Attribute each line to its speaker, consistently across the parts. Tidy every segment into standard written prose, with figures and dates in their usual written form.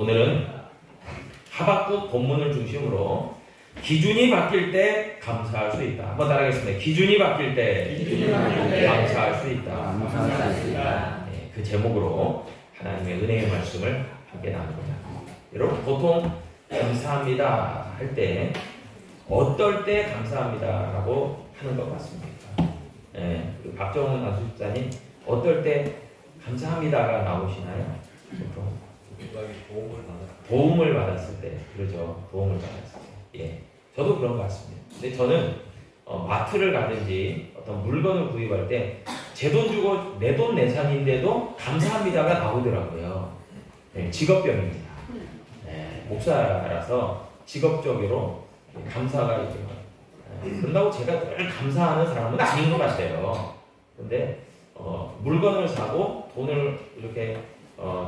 Speaker 1: 오늘은 하박국 본문을 중심으로 기준이 바뀔 때 감사할 수 있다. 한번 따라하겠습니다. 기준이 바뀔 때 감사할 수 있다. 네, 그 제목으로 하나님의 은혜의 말씀을 함께 나누고자 합니다. 여러분, 보통 감사합니다 할 때 어떨 때 감사합니다라고 하는 것 같습니까? 네, 박정훈 안수집사님, 어떨 때 감사합니다가 나오시나요? 보통 도움을 받았을 때, 그러죠. 도움을 받았을 때. 예, 저도 그런 것 같습니다. 근데 저는 마트를 가든지 어떤 물건을 구입할 때 제 돈 주고 내 돈 내산인데도 감사합니다가 나오더라고요. 네, 직업병입니다. 네, 목사라서 직업적으로 감사가 있죠. 그런다고 제가 늘 감사하는 사람은 아닌 것 같아요. 근데 물건을 사고 돈을 이렇게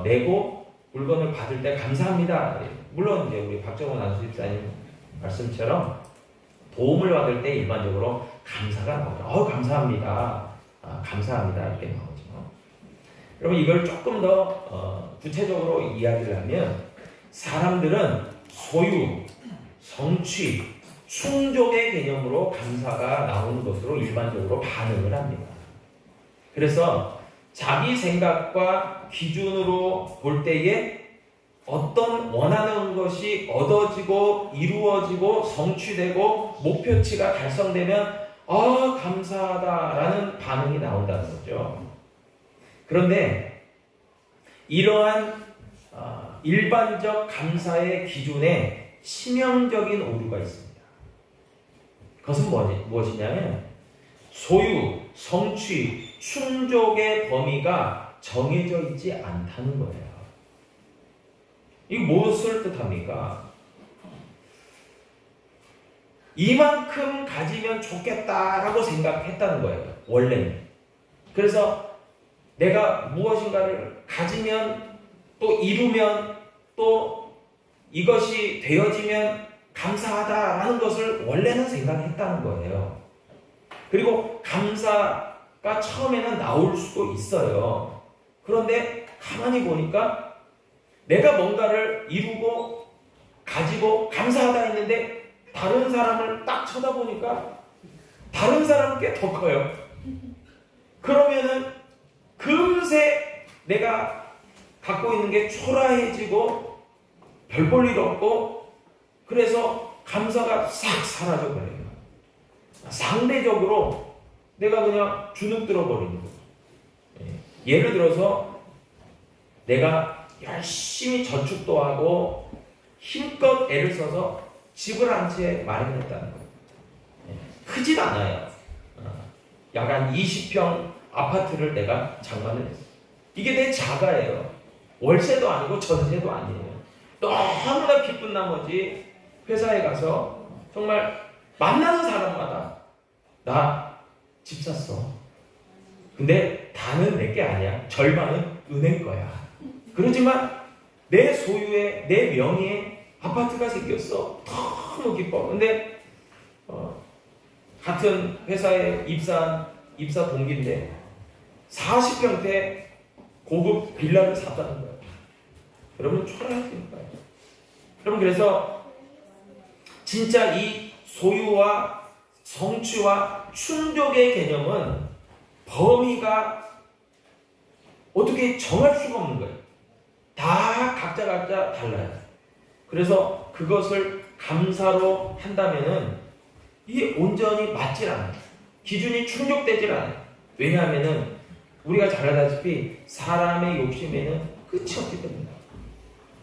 Speaker 1: 내고 물건을 받을 때 감사합니다. 물론 이제 우리 박정훈 안수집사님 말씀처럼 도움을 받을 때 일반적으로 감사가 나오죠. 감사합니다. 감사합니다. 이렇게 나오죠. 여러분, 이걸 조금 더 구체적으로 이야기를 하면 사람들은 소유, 성취, 충족의 개념으로 감사가 나오는 것으로 일반적으로 반응을 합니다. 그래서 자기 생각과 기준으로 볼 때에 어떤 원하는 것이 얻어지고 이루어지고 성취되고 목표치가 달성되면 감사하다라는 반응이 나온다는 거죠. 그런데 이러한 일반적 감사의 기준에 치명적인 오류가 있습니다. 그것은 무엇이냐면 소유, 성취, 충족의 범위가 정해져 있지 않다는 거예요. 이게 무엇을 뜻합니까? 이만큼 가지면 좋겠다라고 생각했다는 거예요. 원래는. 그래서 내가 무엇인가를 가지면 또 이루면 또 이것이 되어지면 감사하다라는 것을 원래는 생각했다는 거예요. 그리고 감사가 처음에는 나올 수도 있어요. 그런데 가만히 보니까 내가 뭔가를 이루고 가지고 감사하다 했는데 다른 사람을 딱 쳐다보니까 다른 사람께 더 커요. 그러면은 금세 내가 갖고 있는 게 초라해지고 별 볼 일 없고 그래서 감사가 싹 사라져 버려요. 상대적으로 내가 그냥 주눅 들어 버리는 거죠. 예를 들어서 내가 열심히 저축도 하고 힘껏 애를 써서 집을 한 채 마련했다는 거예요. 크진 않아요. 약간 20평 아파트를 내가 장만을 했어요. 이게 내 자가예요. 월세도 아니고 전세도 아니에요. 너무나 기쁜 나머지 회사에 가서 정말 만나는 사람마다 나 집 샀어. 근데 다는 내게 아니야. 절반은 은행 거야. 그러지만 내 소유에 내 명의에 아파트가 생겼어. 너무 기뻐. 근데 같은 회사에 입사 동기인데 40평대 고급 빌라를 샀다는 거예요. 여러분 초라하십니까? 여러분, 그래서 진짜 이 소유와 성취와 충족의 개념은 범위가 어떻게 정할 수가 없는 거예요. 다 각자 달라요. 그래서 그것을 감사로 한다면은 이게 온전히 맞질 않아요. 기준이 충족되질 않아요. 왜냐하면은 우리가 잘 알다시피 사람의 욕심에는 끝이 없기 때문에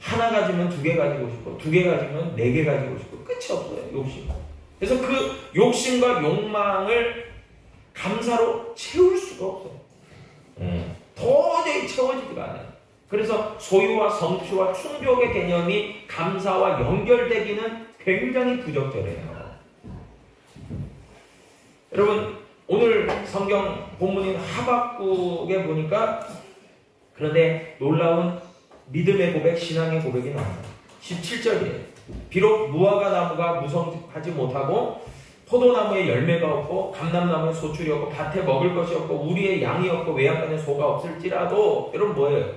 Speaker 1: 하나 가지면 2개 가지고 싶고 2개 가지면 4개 가지고 싶고 끝이 없어요. 욕심. 그래서 그 욕심과 욕망을 감사로 채울 수가 없어요. 도저히 채워지지가 않아요. 그래서 소유와 성취와 충족의 개념이 감사와 연결되기는 굉장히 부적절해요. 여러분, 오늘 성경 본문인 하박국에 보니까 그런데 놀라운 믿음의 고백, 신앙의 고백이 나옵니다. 17절이에요. 비록 무화과 나무가 무성하지 못하고 포도나무에 열매가 없고 감람나무에 소출이 없고 밭에 먹을 것이 없고 우리의 양이 없고 외양간에 소가 없을지라도, 여러분 뭐예요?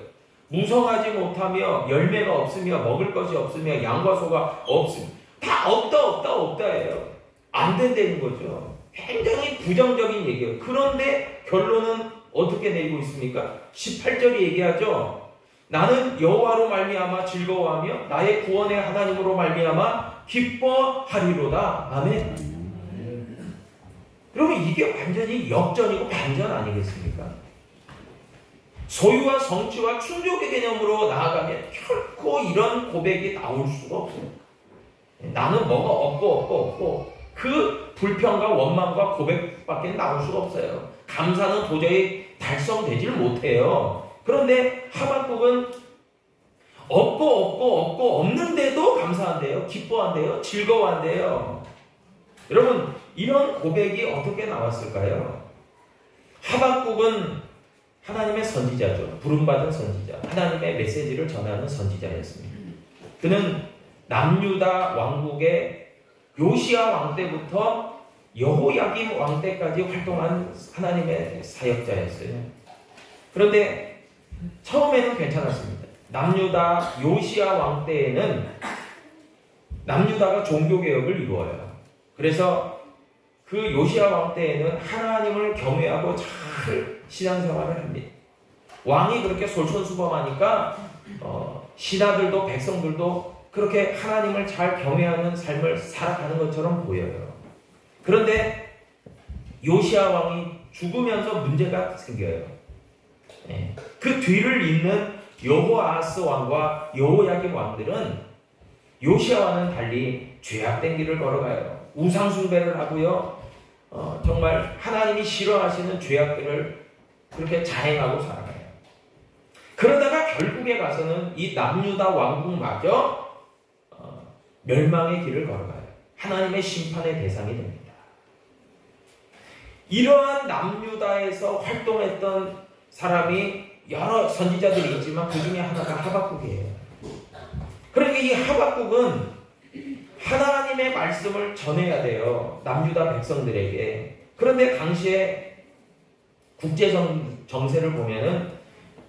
Speaker 1: 무성하지 못하며 열매가 없으며 먹을 것이 없으며 양과 소가 없으며 다 없다예요. 안 된다는 거죠. 굉장히 부정적인 얘기예요. 그런데 결론은 어떻게 내리고 있습니까? 18절이 얘기하죠. 나는 여호와로 말미암아 즐거워하며 나의 구원의 하나님으로 말미암아 기뻐하리로다. 아멘. 여러분 이게 완전히 역전이고 반전 아니겠습니까? 소유와 성취와 충족의 개념으로 나아가면 결코 이런 고백이 나올 수가 없어요. 나는 뭐가 없고 그 불평과 원망과 고백밖에 나올 수가 없어요. 감사는 도저히 달성되질 못해요. 그런데 하박국은 없고 없는데도 감사한대요. 기뻐한대요. 즐거워한대요. 여러분 이런 고백이 어떻게 나왔을까요? 하박국은 하나님의 선지자죠. 부름받은 선지자. 하나님의 메시지를 전하는 선지자였습니다. 그는 남유다 왕국의 요시야 왕 때부터 여호야김 왕 때까지 활동한 하나님의 사역자였어요. 그런데 처음에는 괜찮았습니다. 남유다 요시야 왕 때에는 남유다가 종교개혁을 이루어요. 그래서 그 요시야 왕 때에는 하나님을 경외하고 잘 신앙생활을 합니다. 왕이 그렇게 솔선수범하니까 신하들도 백성들도 그렇게 하나님을 잘 경외하는 삶을 살아가는 것처럼 보여요. 그런데 요시야 왕이 죽으면서 문제가 생겨요. 그 뒤를 잇는 여호아하스 왕과 여호야김 왕들은 요시야와는 달리 죄악된 길을 걸어가요. 우상숭배를 하고요. 정말 하나님이 싫어하시는 죄악들을 그렇게 자행하고 살아가요. 그러다가 결국에 가서는 이 남유다 왕국마저 멸망의 길을 걸어가요. 하나님의 심판의 대상이 됩니다. 이러한 남유다에서 활동했던 사람이 여러 선지자들이 있지만 그 중에 하나가 하박국이에요. 그러니까 이 하박국은 하나님의 말씀을 전해야 돼요. 남유다 백성들에게. 그런데 당시에 국제 정세를 보면은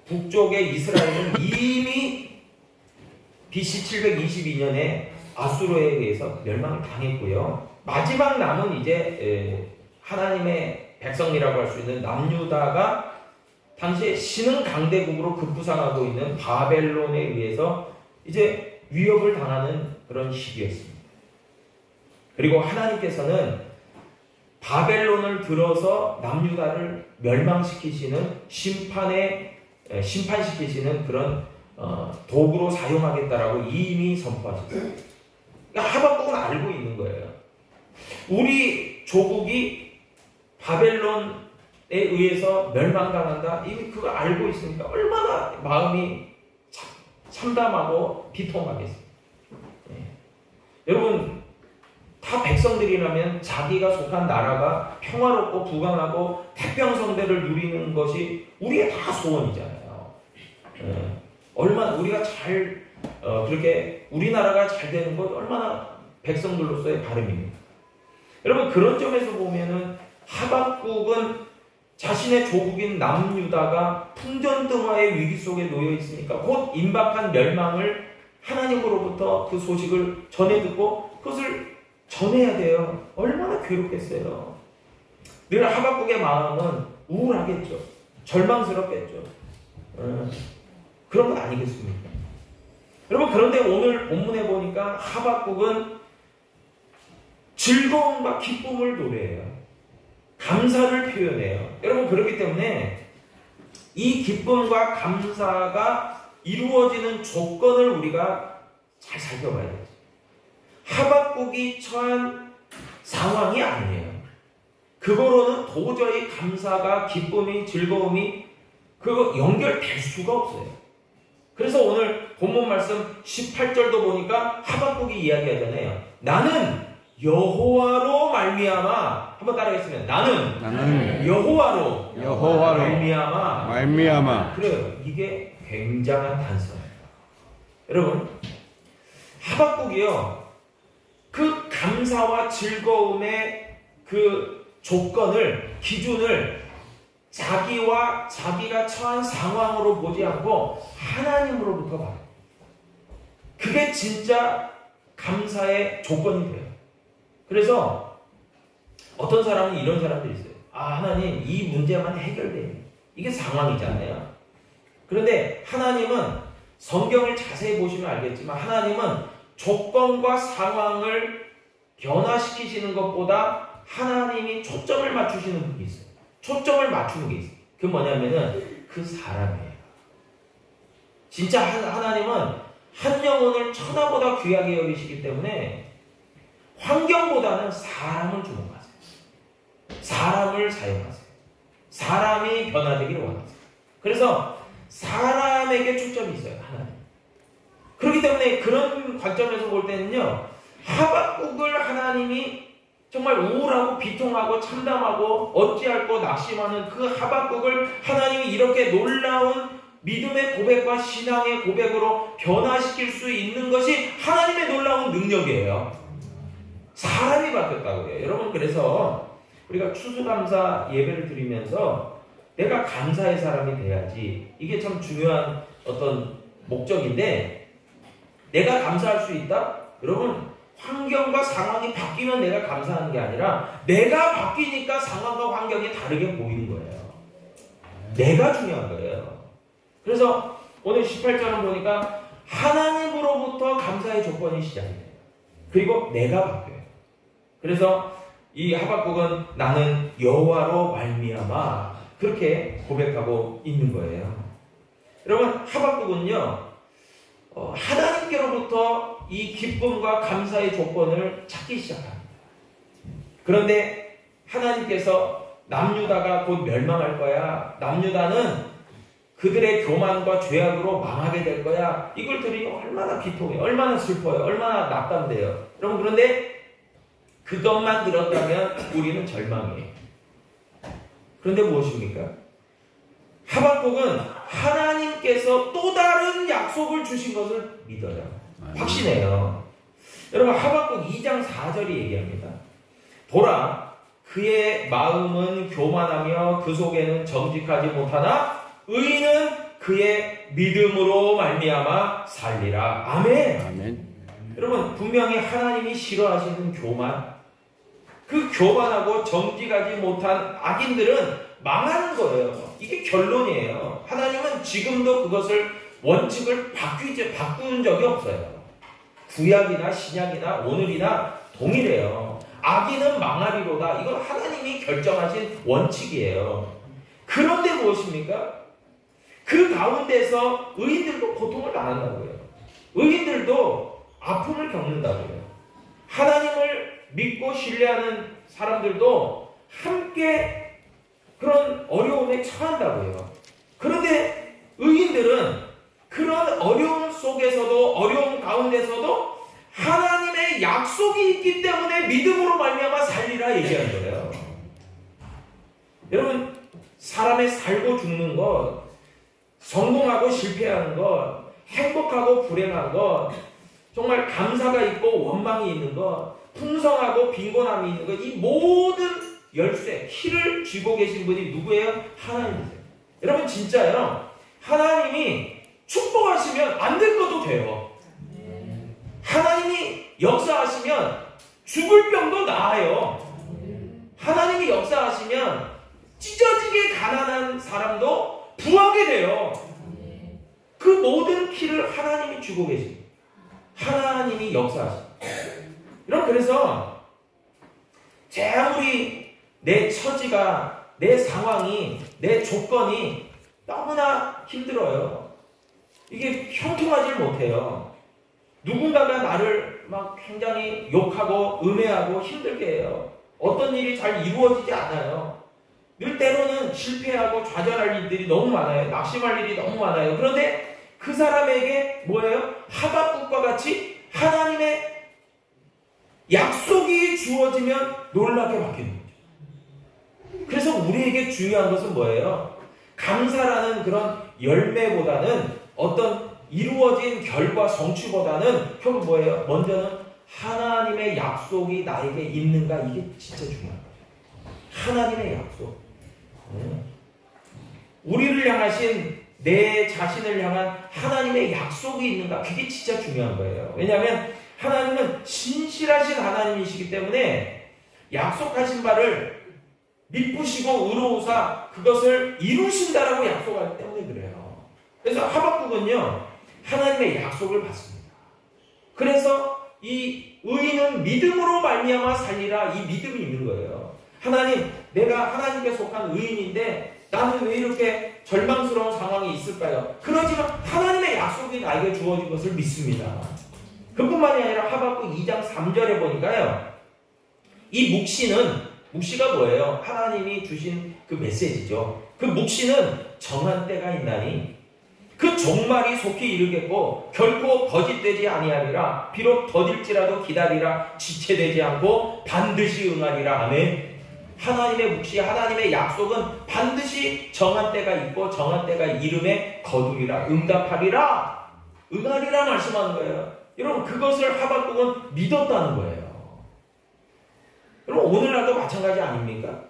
Speaker 1: 북쪽의 이스라엘은 이미 BC 722년에 아수르에 의해서 멸망을 당했고요. 마지막 남은 이제 하나님의 백성이라고 할 수 있는 남유다가 당시에 신흥 강대국으로 급부상하고 있는 바벨론에 의해서 이제 위협을 당하는 그런 시기였습니다. 그리고 하나님께서는 바벨론을 들어서 남유다를 멸망시키시는 심판시키시는 그런 도구로 사용하겠다라고 이미 선포하셨어요. 그러니까 하박국은 알고 있는 거예요. 우리 조국이 바벨론에 의해서 멸망당한다. 이미 그거 알고 있으니까 얼마나 마음이 참담하고 비통하겠습니까? 여러분 다 백성들이라면 자기가 속한 나라가 평화롭고 부강하고 태평성대를 누리는 것이 우리의 다 소원이잖아요. 얼마나 우리가 잘 그렇게 우리나라가 잘 되는 것 얼마나 백성들로서의 바람입니다. 여러분 그런 점에서 보면은 하박국은 자신의 조국인 남유다가 풍전등화의 위기 속에 놓여 있으니까 곧 임박한 멸망을 하나님으로부터 그 소식을 전해 듣고 그것을 전해야 돼요. 얼마나 괴롭겠어요. 늘 하박국의 마음은 우울하겠죠. 절망스럽겠죠. 그런 건 아니겠습니까? 여러분 그런데 오늘 본문에 보니까 하박국은 즐거움과 기쁨을 노래해요. 감사를 표현해요. 여러분 그렇기 때문에 이 기쁨과 감사가 이루어지는 조건을 우리가 잘 살펴봐야 되죠. 하박국이 처한 상황이 아니에요. 그거로는 도저히 감사가 기쁨이 즐거움이 그거 연결될 수가 없어요. 그래서 오늘 본문 말씀 18절도 보니까 하박국이 이야기하잖아요. 나는 여호와로 말미암아 한번 따라하겠습니다. 나는 여호와로 말미암아 그래요. 이게 굉장한 단서예요. 여러분 하박국이요 그 감사와 즐거움의 그 조건을 기준을 자기와 자기가 처한 상황으로 보지 않고 하나님으로부터 받아요. 그게 진짜 감사의 조건이 돼요. 그래서 어떤 사람은 이런 사람들이 있어요. 하나님, 이 문제만 해결되면. 이게 상황이잖아요. 그런데 하나님은 성경을 자세히 보시면 알겠지만 하나님은 조건과 상황을 변화시키시는 것보다 하나님이 초점을 맞추시는 분이 있어요. 초점을 맞추는 게 있어요. 그게 뭐냐면은 그 사람이에요. 진짜 하나님은 한 영혼을 천하보다 귀하게 여기시기 때문에 환경보다는 사람을 주목하세요. 사람을 사용하세요. 사람이 변화되기를 원하세요. 그래서 사람에게 초점이 있어요. 하나님. 그렇기 때문에 그런 관점에서 볼 때는요, 하박국을 하나님이 정말 우울하고 비통하고 참담하고 어찌할꼬 낙심하는 그 하박국을 하나님이 이렇게 놀라운 믿음의 고백과 신앙의 고백으로 변화시킬 수 있는 것이 하나님의 놀라운 능력이에요. 사람이 바뀌었다고 해요. 여러분, 그래서 우리가 추수감사 예배를 드리면서 내가 감사의 사람이 돼야지, 이게 참 중요한 어떤 목적인데, 내가 감사할 수 있다? 여러분, 환경과 상황이 바뀌면 내가 감사하는 게 아니라 내가 바뀌니까 상황과 환경이 다르게 보이는 거예요. 내가 중요한 거예요. 그래서 오늘 18절을 보니까 하나님으로부터 감사의 조건이 시작이 돼요. 그리고 내가 바뀌어요. 그래서 이 하박국은 나는 여호와로 말미암아 그렇게 고백하고 있는 거예요. 여러분, 하박국은요, 하나님께로부터 이 기쁨과 감사의 조건을 찾기 시작합니다. 그런데 하나님께서 남유다가 곧 멸망할 거야, 남유다는 그들의 교만과 죄악으로 망하게 될 거야, 이걸 들으니 얼마나 비통해요. 얼마나 슬퍼요. 얼마나 낙담돼요. 여러분, 그런데 그것만 들었다면 우리는 절망이에요. 그런데 무엇입니까? 하박국은 하나님께서 또 다른 약속을 주신 것을 믿어요. 확신해요. 여러분, 하박국 2장 4절이 얘기합니다. 보라, 그의 마음은 교만하며 그 속에는 정직하지 못하나 의인은 그의 믿음으로 말미암아 살리라. 아멘.
Speaker 2: 아멘.
Speaker 1: 여러분, 분명히 하나님이 싫어하시는 교만, 그 교만하고 정직하지 못한 악인들은 망하는 거예요. 이게 결론이에요. 하나님은 지금도 그것을 원칙을 바꾼 적이 없어요. 구약이나 신약이나 오늘이나 동일해요. 악인은 망하리로다. 이건 하나님이 결정하신 원칙이에요. 그런데 무엇입니까? 그 가운데서 의인들도 고통을 당한다고요. 의인들도 아픔을 겪는다고요. 하나님을 믿고 신뢰하는 사람들도 함께 그런 어려움에 처한다고요. 그런데 의인들은 그런 어려움 속에서도, 어려움 가운데서도 하나님의 약속이 있기 때문에 믿음으로 말미암아 살리라 얘기하는 거예요. 여러분, 사람의 살고 죽는 것, 성공하고 실패하는 것, 행복하고 불행한 것, 정말 감사가 있고 원망이 있는 것, 풍성하고 빈곤함이 있는 것, 이 모든 열쇠, 키를 쥐고 계신 분이 누구예요? 하나님이세요. 여러분, 진짜요, 하나님이 축복하시면 안 될 것도 돼요. 하나님이 역사하시면 죽을 병도 나아요. 하나님이 역사하시면 찢어지게 가난한 사람도 부하게 돼요. 그 모든 키를 하나님이 주고 계십니다. 하나님이 역사하십니다. 여러분, 그래서 아무리 내 처지가, 내 상황이, 내 조건이 너무나 힘들어요. 이게 형통하지 못해요. 누군가가 나를 막 굉장히 욕하고 음해하고 힘들게 해요. 어떤 일이 잘 이루어지지 않아요. 늘 때로는 실패하고 좌절할 일들이 너무 많아요. 낙심할 일이 너무 많아요. 그런데 그 사람에게 뭐예요? 하박국과 같이 하나님의 약속이 주어지면 놀랍게 바뀌는 거죠. 그래서 우리에게 중요한 것은 뭐예요? 감사라는 그런 열매보다는, 어떤 이루어진 결과 성취보다는 결국 뭐예요? 먼저는 하나님의 약속이 나에게 있는가, 이게 진짜 중요한 거죠. 하나님의 약속. 우리를 향하신 내 자신을 향한 하나님의 약속이 있는가? 그게 진짜 중요한 거예요. 왜냐하면 하나님은 신실하신 하나님이시기 때문에 약속하신 바를 미쁘시고 의로우사 그것을 이루신다라고 약속하기 때문에 그래요. 그래서 하박국은요 하나님의 약속을 받습니다. 그래서 이 의인은 믿음으로 말미암아 살리라, 이 믿음이 있는 거예요. 하나님, 내가 하나님께 속한 의인인데 나는 왜 이렇게 절망스러운 상황이 있을까요? 그러지만 하나님의 약속이 나에게 주어진 것을 믿습니다. 그뿐만이 아니라 하박국 2장 3절에 보니까요, 이 묵시가 뭐예요? 하나님이 주신 그 메시지죠. 그 묵시는 정한 때가 있나니 그 종말이 속히 이르겠고 결코 거짓되지 아니하리라. 비록 더딜지라도 기다리라. 지체되지 않고 반드시 응하리라. 아멘. 하나님의 묵시, 하나님의 약속은 반드시 정한 때가 있고 정한 때가 이름에 거두리라, 응답하리라, 응하리라 말씀하는 거예요. 여러분, 그것을 하박국은 믿었다는 거예요. 여러분, 오늘날도 마찬가지 아닙니까?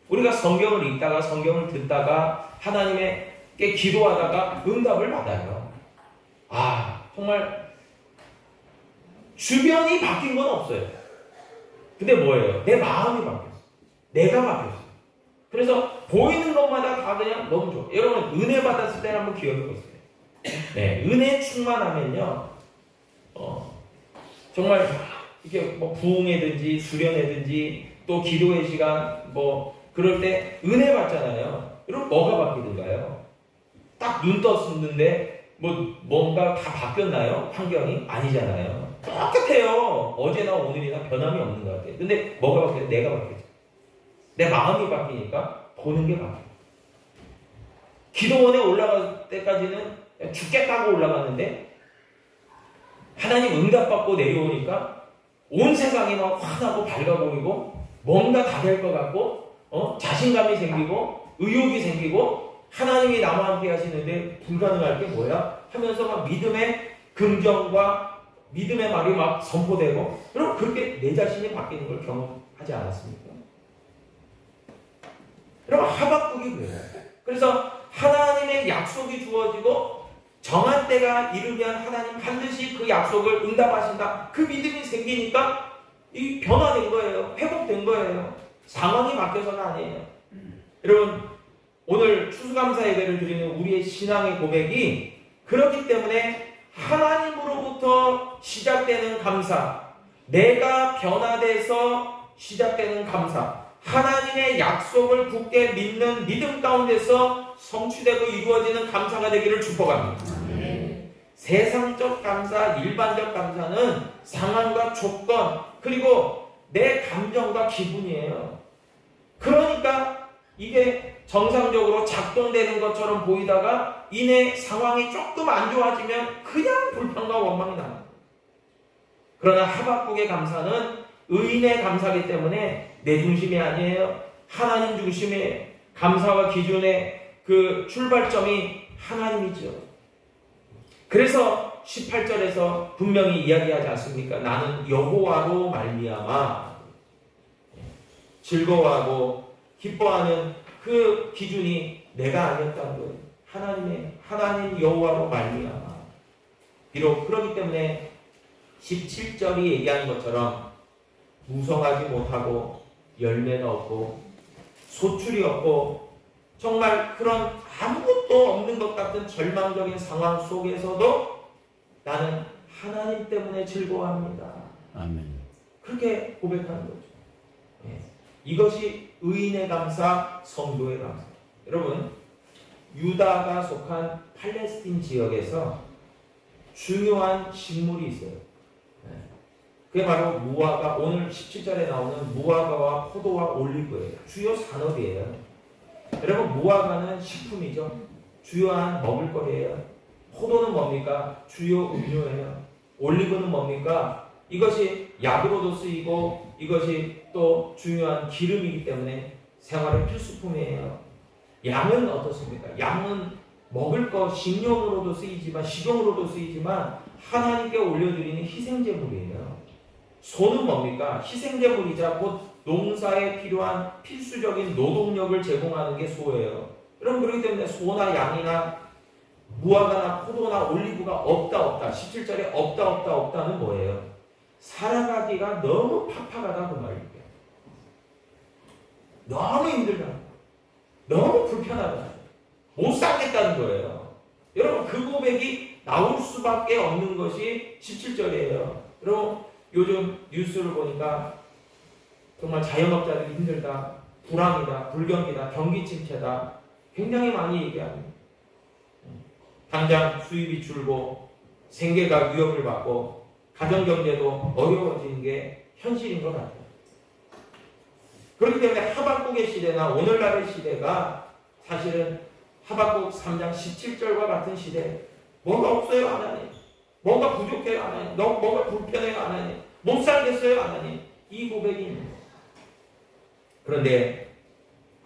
Speaker 1: 우리가 성경을 읽다가 성경을 듣다가 하나님께 기도하다가 응답을 받아요. 정말 주변이 바뀐 건 없어요. 근데 뭐예요? 내 마음이 바뀌었어요. 내가 바뀌었어요. 그래서 보이는 것마다 다 그냥 너무 좋아. 여러분, 은혜 받았을 때는 한번 기억해 보세요. 네, 은혜 충만하면요, 정말 이렇게 뭐 부흥회든지 수련회든지 또 기도의 시간 그럴 때 은혜 받잖아요. 여러분, 뭐가 바뀌던가요? 딱 눈 떴는데 뭔가 다 바뀌었나요? 환경이? 아니잖아요. 똑같아요. 어제나 오늘이나 변함이 없는 것 같아요. 근데 뭐가 바뀌어요? 내가 바뀌었죠. 내 마음이 바뀌니까 보는 게 바뀌어요. 기도원에 올라갈 때까지는 죽겠다고 올라갔는데 하나님 응답받고 내려오니까 온 세상이 막 환하고 밝아 보이고 뭔가 다 될 것 같고 자신감이 생기고 의욕이 생기고 하나님이 나와 함께 하시는데 불가능할 게 뭐야? 하면서 막 믿음의 긍정과 믿음의 말이 막 선포되고, 여러분, 그렇게 내 자신이 바뀌는 걸 경험하지 않았습니까? 여러분, 하박국이 그래요. 그래서 하나님의 약속이 주어지고 정한 때가 이르면 하나님 반드시 그 약속을 응답하신다. 그 믿음이 생기니까 이 변화된 거예요. 회복된 거예요. 상황이 바뀌어서가 아니에요. 여러분, 오늘 추수감사 예배를 드리는 우리의 신앙의 고백이 그렇기 때문에 하나님으로부터 시작되는 감사, 내가 변화돼서 시작되는 감사, 하나님의 약속을 굳게 믿는 믿음 가운데서 성취되고 이루어지는 감사가 되기를 축복합니다. 세상적 감사, 일반적 감사는 상황과 조건, 그리고 내 감정과 기분이에요. 그러니까 이게 정상적으로 작동되는 것처럼 보이다가 이내 상황이 조금 안 좋아지면 그냥 불평과 원망이 납니다. 그러나 하박국의 감사는 의인의 감사이기 때문에 내 중심이 아니에요. 하나님 중심의 감사와 기준의 그 출발점이 하나님이죠. 그래서 18절에서 분명히 이야기하지 않습니까? 나는 여호와로 말미암아 즐거워하고 기뻐하는 그 기준이 내가 아니었다는 거예요. 하나님 여호와로 말미암아. 비록 그렇기 때문에 17절이 얘기하는 것처럼 무성하지 못하고 열매가 없고 소출이 없고 정말 그런 아무것도 없는 것 같은 절망적인 상황 속에서도 나는 하나님 때문에 즐거워합니다.
Speaker 2: 아멘.
Speaker 1: 그렇게 고백하는 거죠. 이것이 의인의 감사, 성도의 감사. 여러분, 유다가 속한 팔레스틴 지역에서 중요한 식물이 있어요. 그게 바로 무화과, 오늘 17절에 나오는 무화과와 포도와 올리브예요. 주요 산업이에요. 여러분, 무화과는 식품이죠. 주요한 먹을거리예요. 포도는 뭡니까? 주요 음료예요. 올리브는 뭡니까? 이것이 약으로도 쓰이고 이것이 또 중요한 기름이기 때문에 생활의 필수품이에요. 양은 어떻습니까? 양은 먹을 것, 식용으로도 쓰이지만 식용으로도 쓰이지만 하나님께 올려드리는 희생제물이에요. 소는 뭡니까? 희생제물이자 곧 농사에 필요한 필수적인 노동력을 제공하는 게 소예요. 여러분, 그렇기 때문에 소나 양이나 무화과나 포도나 올리브가 없다. 17절에 없다는 뭐예요? 살아가기가 너무 팍팍하다 그 말이에요. 너무 힘들다. 너무 불편하다. 못 살겠다는 거예요. 여러분, 그 고백이 나올 수밖에 없는 것이 17절이에요. 여러분, 요즘 뉴스를 보니까 정말 자영업자들이 힘들다, 불황이다, 불경기다, 경기 침체다, 굉장히 많이 얘기합니다. 당장 수입이 줄고 생계가 위협을 받고 가정경제도 어려워지는 게 현실인 것 같아요. 그렇기 때문에 하박국의 시대나 오늘날의 시대가 사실은 하박국 3장 17절과 같은 시대. 뭐가 없어요 하나님, 뭐가 부족해요 하나님, 뭐가 불편해요 하나님, 못 살겠어요 하나님, 이 고백입니다. 그런데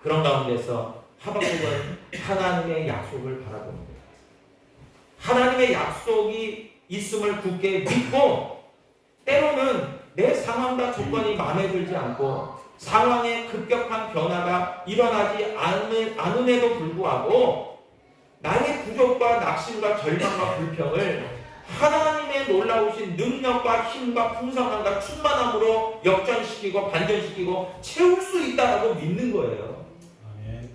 Speaker 1: 그런 가운데서 하박국은 하나님의 약속을 바라봅니다. 하나님의 약속이 있음을 굳게 믿고, 때로는 내 상황과 조건이 마음에 들지 않고 상황의 급격한 변화가 일어나지 않음에도 불구하고 나의 부족과 낙심과 절망과 불평을 하나님의 놀라우신 능력과 힘과 풍성함과 충만함으로 역전시키고 반전시키고 채울 수 있다라고 믿는 거예요. 아멘.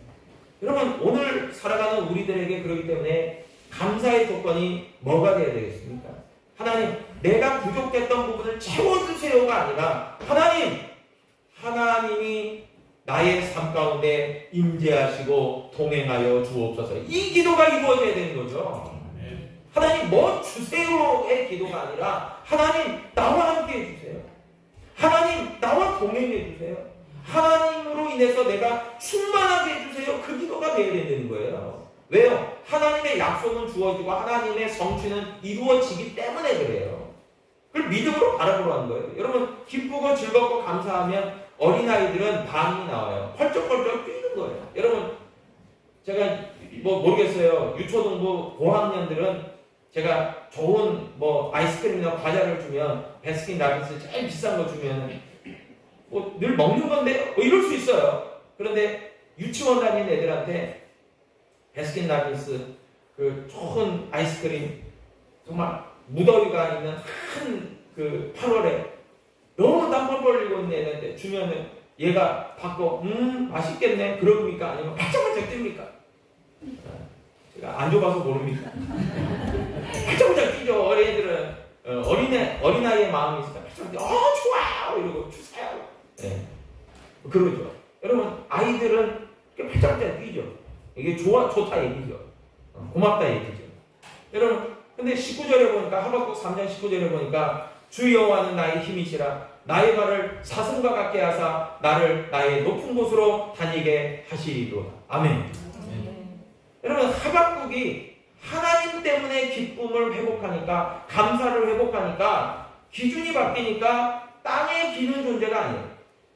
Speaker 1: 여러분, 오늘 살아가는 우리들에게 그렇기 때문에 감사의 조건이 뭐가 되어야 되겠습니까? 하나님, 내가 부족했던 부분을 채워주세요가 아니라 하나님이 나의 삶 가운데 임재하시고 동행하여 주옵소서. 이 기도가 이루어져야 되는 거죠. 하나님, 뭐 주세요의 기도가 아니라 하나님, 나와 함께 해주세요. 하나님, 나와 동행해 주세요. 하나님으로 인해서 내가 충만하게 해주세요. 그 기도가 되어야 되는 거예요. 왜요? 하나님의 약속은 주어지고 하나님의 성취는 이루어지기 때문에 그래요. 그걸 믿음으로 바라보러 하는 거예요. 여러분, 기쁘고 즐겁고 감사하면 어린아이들은 반응이 나와요. 펄쩍펄쩍 뛰는 거예요. 여러분, 제가 모르겠어요. 유초등부 고학년들은 제가 좋은 아이스크림이나 과자를 주면, 베스킨라빈스 제일 비싼 거 주면 늘 먹는 건데 이럴 수 있어요. 그런데 유치원 다니는 애들한테 베스킨라빈스 그 좋은 아이스크림, 정말 무더위가 있는 한 그 8월에 너무 땀 뻘뻘 흘리고 있는 애한테 주면은 얘가 받고 맛있겠네 그럽니까? 아니면 바짝바짝 뜁니까? 제가 안 줘봐서 모릅니다. 바짝바짝 뛰죠. 어린애들은 어린아이의 마음이 있으니까 바짝바짝 좋아요 이러고 주세요. 네. 그러죠. 여러분, 아이들은 바짝바짝 뛰죠. 이게 좋다 얘기죠. 고맙다 얘기죠. 여러분, 근데 19절에 보니까, 하박국 3장 19절에 보니까 주 여호와는 나의 힘이시라 나의 발을 사슴과 같게 하사 나를 나의 높은 곳으로 다니게 하시리로다. 아멘. 여러분, 하박국이 하나님 때문에 기쁨을 회복하니까, 감사를 회복하니까 기준이 바뀌니까 땅에 기는 존재가 아니에요.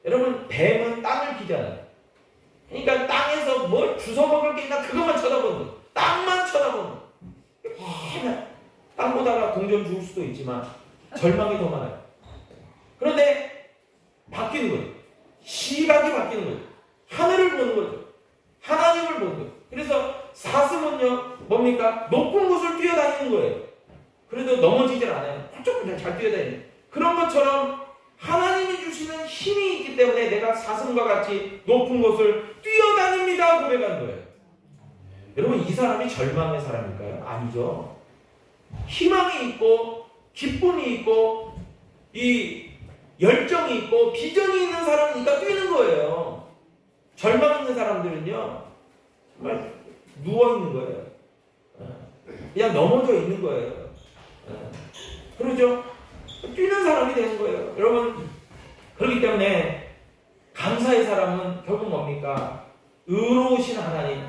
Speaker 1: 여러분, 뱀은 땅을 기잖아요. 그러니까 땅에서 뭘 주워 먹을 게 있나 그것만 쳐다보는 거예요. 땅만 쳐다보는 거예요. 땅 보다가 동전 죽을 수도 있지만 절망이 더 많아요. 그런데 바뀌는 거예요. 시각이 바뀌는 거예요. 하늘을 보는 거죠. 하나님을 보는 거예요. 그래서 사슴은요, 뭡니까? 높은 곳을 뛰어다니는 거예요. 그래도 넘어지질 않아요. 훌쩍훌쩍 잘 뛰어다니는. 그런 것처럼 하나님이 주시는 힘이 있기 때문에 내가 사슴과 같이 높은 곳을 뛰어다닙니다 고백하는 거예요. 여러분, 이 사람이 절망의 사람일까요? 아니죠. 희망이 있고 기쁨이 있고 이 열정이 있고 비전이 있는 사람이니까 뛰는 거예요. 절망 있는 사람들은요, 정말 누워있는 거예요. 그냥 넘어져 있는 거예요. 그러죠? 뛰는 사람이 되는 거예요. 여러분, 그렇기 때문에 감사의 사람은 결국 뭡니까? 의로우신 하나님,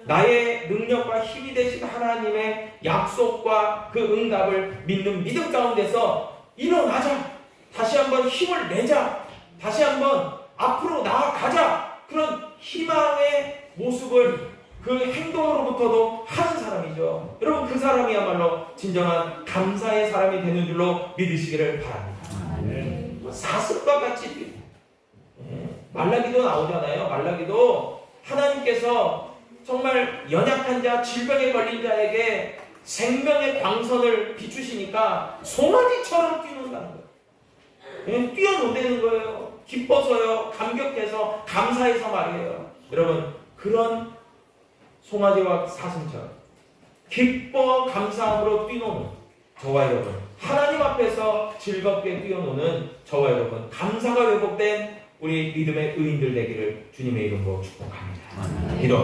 Speaker 1: 나의 능력과 힘이 되신 하나님의 약속과 그 응답을 믿는 믿음 가운데서 일어나자, 다시 한번 힘을 내자, 다시 한번 앞으로 나아가자, 그런 희망의 모습을 그 행동으로부터도 하는 사람이죠. 여러분, 그 사람이야말로 진정한 감사의 사람이 되는 줄로 믿으시기를 바랍니다. 사슴과 같이 말라기도 나오잖아요. 말라기도 하나님께서 정말 연약한 자, 질병에 걸린 자에게 생명의 광선을 비추시니까 송아지처럼 뛰는다는 거예요. 그냥 뛰어논다는 거예요. 기뻐서요, 감격해서, 감사해서 말이에요. 여러분, 그런 송아지와 사슴처럼 기뻐 감사함으로 뛰노는 저와 여러분, 하나님 앞에서 즐겁게 뛰어노는 저와 여러분, 감사가 회복된 우리 믿음의 의인들 되기를 주님의 이름으로 축복합니다. 기도하겠습니다.